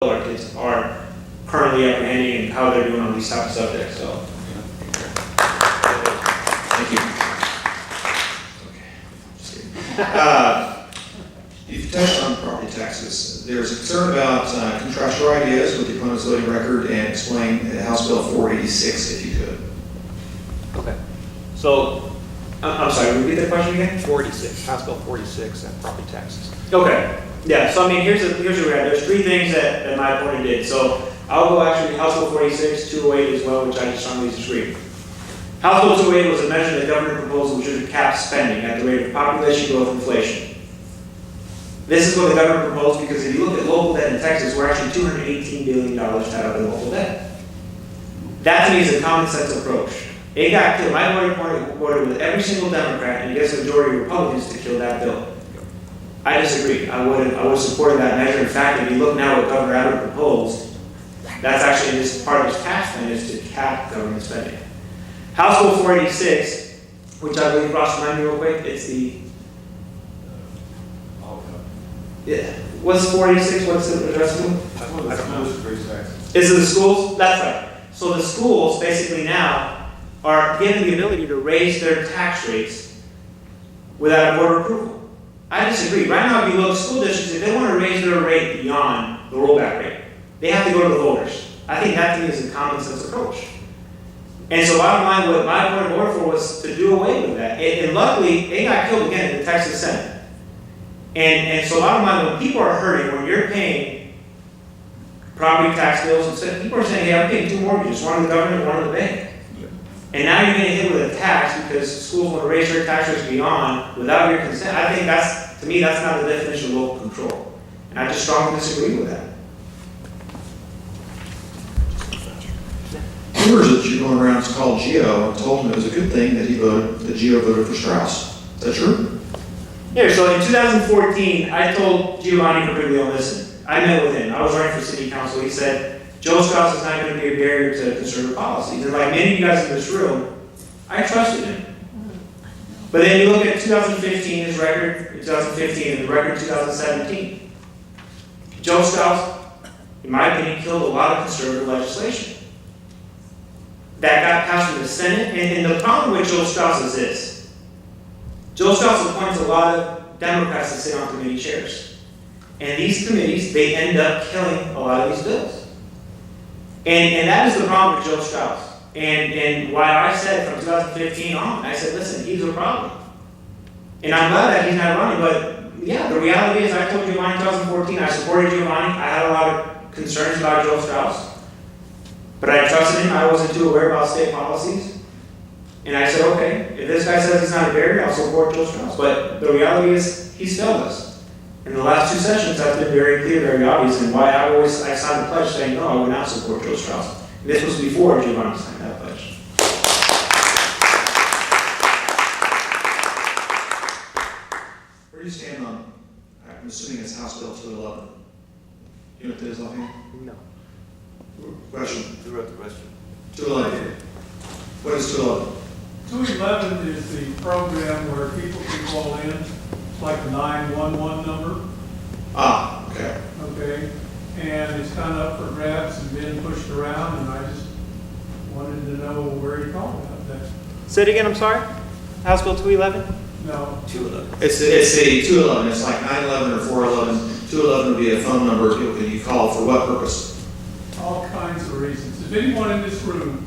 our kids are currently apprehending and how they're doing on these type of subjects. So, Thank you. You've touched on property taxes. There's a concern about contrasting ideas with the opponent's voting record and explain House Bill 486 if you could. okay. So, I'm sorry, repeat the question again? 46, House Bill 46, and property taxes. Okay. Yeah, so I mean, here's where we're at. There's three things that my opponent did. So I'll go actually House Bill 46, 208 as well, which I just strongly disagree. House Bill 208 was a measure the government proposed which would cap spending at the rate of population growth inflation. This is what the government proposed because if you look at local debt in Texas, we're actually $218 billion tied up in local debt. That to me is a common sense approach. It got killed. My party voted with every single Democrat and gets a majority of Republicans to kill that bill. I disagree. I would support that measure. In fact, if you look now what Governor Abbott proposed, that's actually this part of his tax plan is to cap government spending. House Bill 486, which I believe Ross reminded me real quick, it's the what's 486? What's the address to? Is it the schools? That's right. So the schools basically now are given the ability to raise their tax rates without a board approval. I disagree. Right now, if you look, school districts, if they want to raise their rate beyond the rollback rate, they have to go to the voters. I think that to me is a common sense approach. And so bottom line, what my point voted for was to do away with that. And luckily, it got killed again in the Texas Senate. And so bottom line, when people are hurting, when you're paying property tax bills, and people are saying, hey, I'm paying two mortgages, one of the government, one of the bank. And now you're getting hit with a tax because schools want to raise their tax rates beyond without your consent. I think to me, that's not the definition of local control. And I just strongly disagree with that. Rumors that you're going around called Gio and told him it was a good thing that Gio voted for Strauss. Is that true? Here, so in 2014, I told Giovanni Capriglio, listen, I met with him. I was running for city council. He said, Joe Strauss is not going to be a barrier to conservative policies. And like many of you guys in this room, I trusted him. But then you look at 2015, his record, 2015, and the record 2017. Joe Strauss, in my opinion, killed a lot of conservative legislation that got passed in the Senate. And the problem with Joe Strauss is this. Joe Strauss appoints a lot of Democrats to sit on committee chairs. And these committees, they end up killing a lot of these bills. And that is the problem with Joe Strauss. And why I said from 2015 on, I said, listen, he's a problem. And I'm glad that he's not running, but yeah, the reality is I told Giovanni in 2014, I supported Giovanni. I had a lot of concerns about Joe Strauss. But I trusted him. I wasn't too aware about state policies. And I said, okay, if this guy says he's not a barrier, I'll support Joe Strauss. But the reality is he's failed us. In the last two sessions, that's been very clear, very obvious, and why I signed the pledge saying, no, I would not support Joe Strauss. And this was before Giovanni signed that pledge. Where do you stand on, I'm assuming it's House Bill 211. You know what that is offhand? No. Question. Who wrote the question? 211. What is 211? 211 is the program where people can call in, like a 911 number. Ah, okay. Okay, and it's kind of up for grabs and being pushed around, and I just wanted to know where you called about that. Say it again, I'm sorry. House Bill 211? No, 211. It's the 211. It's like 911 or 411. 211 would be a phone number people can you call for what purpose? all kinds of reasons. If anyone in this room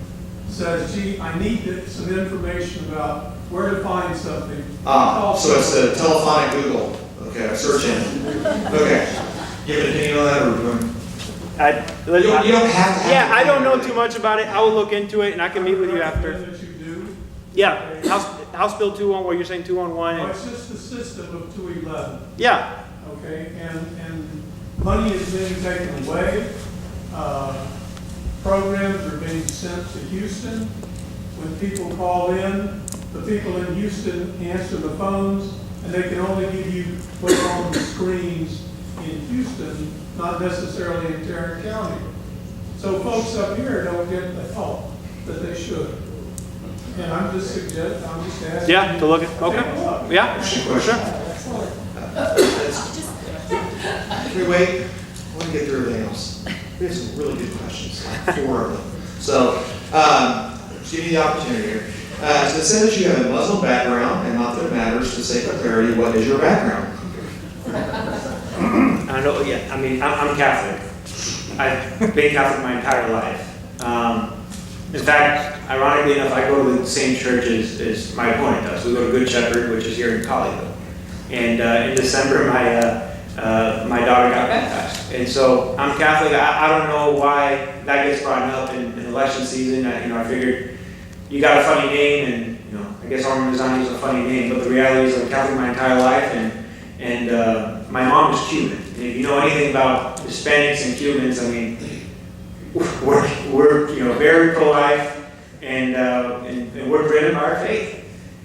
says, gee, I need some information about where to find something. So it's the telephonic Google. Okay, search engine. Okay. You have an opinion on that, or you don't have to. Yeah, I don't know too much about it. I will look into it, and I can meet with you after. That you do. Yeah, House Bill 211, what you're saying 211. Well, it's just the system of 211. Yeah. Okay, and money is being taken away. Programs are being sent to Houston. When people call in, the people in Houston answer the phones, and they can only give you what's on the screens in Houston, not necessarily in Tarrant County. So folks up here don't get the help that they should. And I'm just asking. Yeah, to look at. Take a Okay. look. Yeah, Sure. sure. Can we wait? let me get through everything else. We have some really good questions, like 4 of them. So, just give you the opportunity here. So it says you have a Muslim background, and not that it matters, to say for clarity, what is your background? I know, yeah, I mean, I'm Catholic. I've been Catholic my entire life. In fact, ironically enough, I go to the same church as my opponent does. We go to Good Shepherd, which is here in Colleyville. And in December, my daughter got baptized. And so I'm Catholic. I don't know why that gets brought up in election season. I figured you got a funny name, and I guess Armin Mizani is a funny name, but the reality is I'm Catholic my entire life, and my mom is Cuban. And if you know anything about Hispanics and Cubans, I mean, we're very pro-life, and we're driven by our faith.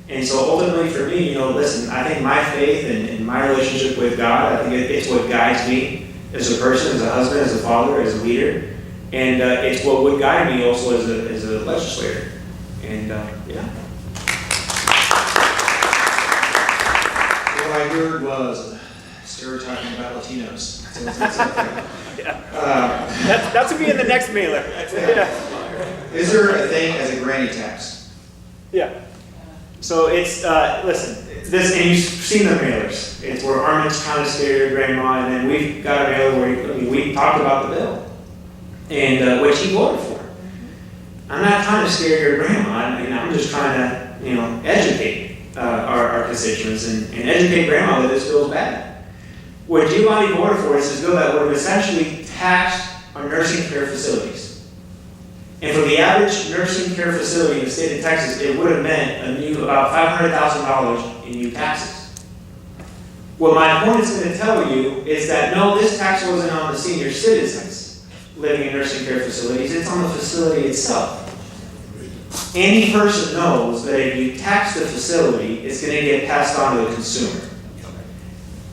And so ultimately for me, listen, I think my faith and my relationship with God, I think it's what guides me as a person, as a husband, as a father, as a leader, and it's what would guide me also as a legislator. And yeah. What I heard was stereotyping about Latinos. So that's okay. Yeah. That's to be in the next mailer. Yeah. Is there a thing as a granny tax? Yeah. So it's, listen, this, and you've seen the mailers. It's where Armin's trying to scare your grandma, and then we've got a mailer where we talked about the bill, and which he voted for. I'm not trying to scare your grandma. I'm just trying to, educate our constituents and educate grandma that this bill is bad. What Giovanni voted for is this bill that would have essentially taxed our nursing care facilities. And for the average nursing care facility in the state of Texas, it would have meant about $500,000 in new taxes. What my opponent's going to tell you is that no, this tax wasn't on the senior citizens living in nursing care facilities, it's on the facility itself. Any person knows that if you tax the facility, it's going to get passed on to the consumer.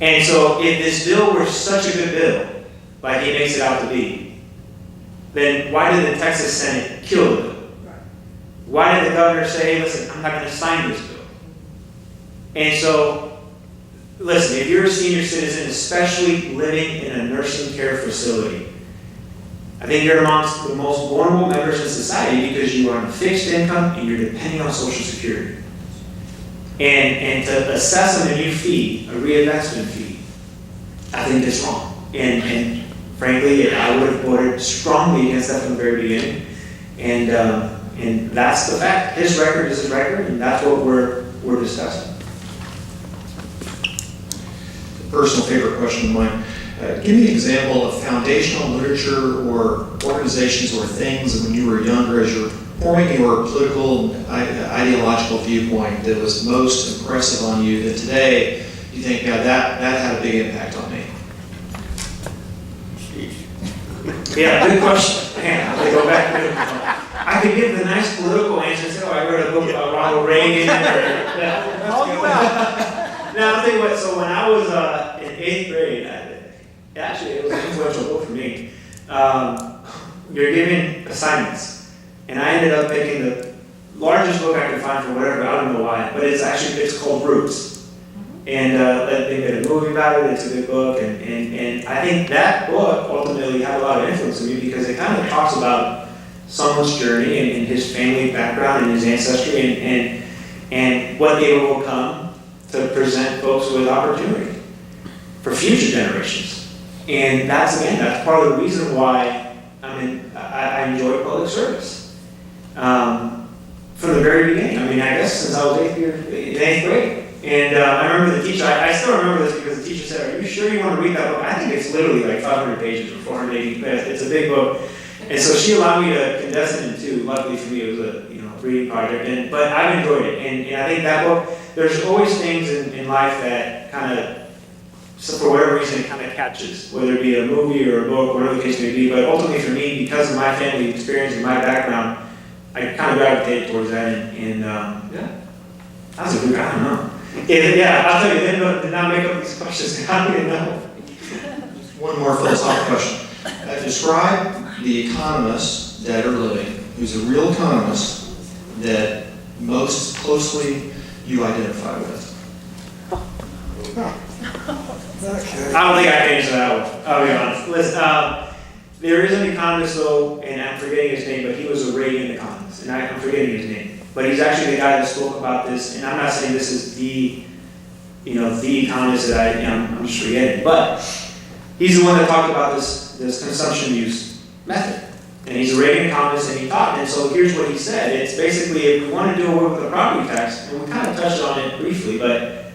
And so if this bill were such a good bill, like he makes it out to be, then why did the Texas Senate kill the bill? Why did the governor say, listen, I'm not going to sign this bill? And so, listen, if you're a senior citizen, especially living in a nursing care facility, I think you're amongst the most vulnerable members of society because you are on a fixed income and you're depending on Social Security. And to assess them a new fee, a reinvestment fee, I think that's wrong. And frankly, I would have voted strongly against that from the very beginning. And that's the fact. His record is his record, and that's what we're discussing. Personal favorite question of mine. Give me an example of foundational literature or organizations or things when you were younger as you're forming your political ideological viewpoint that was most impressive on you that today you think, yeah, that had a big impact on me. Yeah, good question. Man, I go back to I could give the nice political answer and say, I read a book about Ronald Reagan. Now, I'll tell you what, so when I was in 8th grade, actually it was an influential book for me. You're given assignments. And I ended up picking the largest book I could find for whatever, I don't know why, but it's called Roots. And they made a movie about it, it's a good book, and I think that book ultimately had a lot of influence on me because it kind of talks about someone's journey and his family background and his ancestry and what they overcome to present folks with opportunity for future generations. And that's part of the reason why I enjoy public service. From the very beginning, I guess since I was in 8th grade. And I remember the teacher, I still remember this because the teacher said, are you sure you want to read that book? I think it's literally like 500 pages or 480 pages. It's a big book. And so she allowed me to condense it in 2. Luckily for me, it was a reading project. But I've enjoyed it. And I think that book, there's always things in life that kind of, so for whatever reason, it kind of catches, whether it be a movie or a book, whatever the case may be. But ultimately for me, because of my family experience and my background, I kind of gravitated towards that. And yeah, that was a good, I don't know. Yeah, I'll tell you, they did not make up these questions. I don't even know. One more philosophical question. Describe the economist, dead or living, who's a real economist that most closely you identify with. I don't think I can answer that one, I'll be honest. Listen, there is an economist though, and I'm forgetting his name, but he was a Reagan economist, and I'm forgetting his name. But he's actually the guy that spoke about this, and I'm not saying this is the economist that I'm just forgetting, but he's the one that talked about this consumption use method. And he's a Reagan economist, and he taught, and so here's what he said. It's basically, if we want to do away with the property tax, and we kind of touched on it briefly, but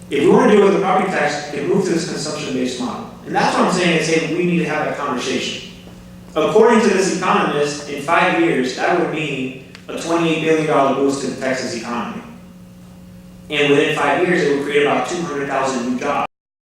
if we want to do away with the property tax, we can move to this consumption-based model. And that's what I'm saying, is hey, we need to have that conversation. According to this economist, in 5 years, that would mean a $28 billion boost to the Texas economy. And within 5 years, it would create about 200,000 new jobs.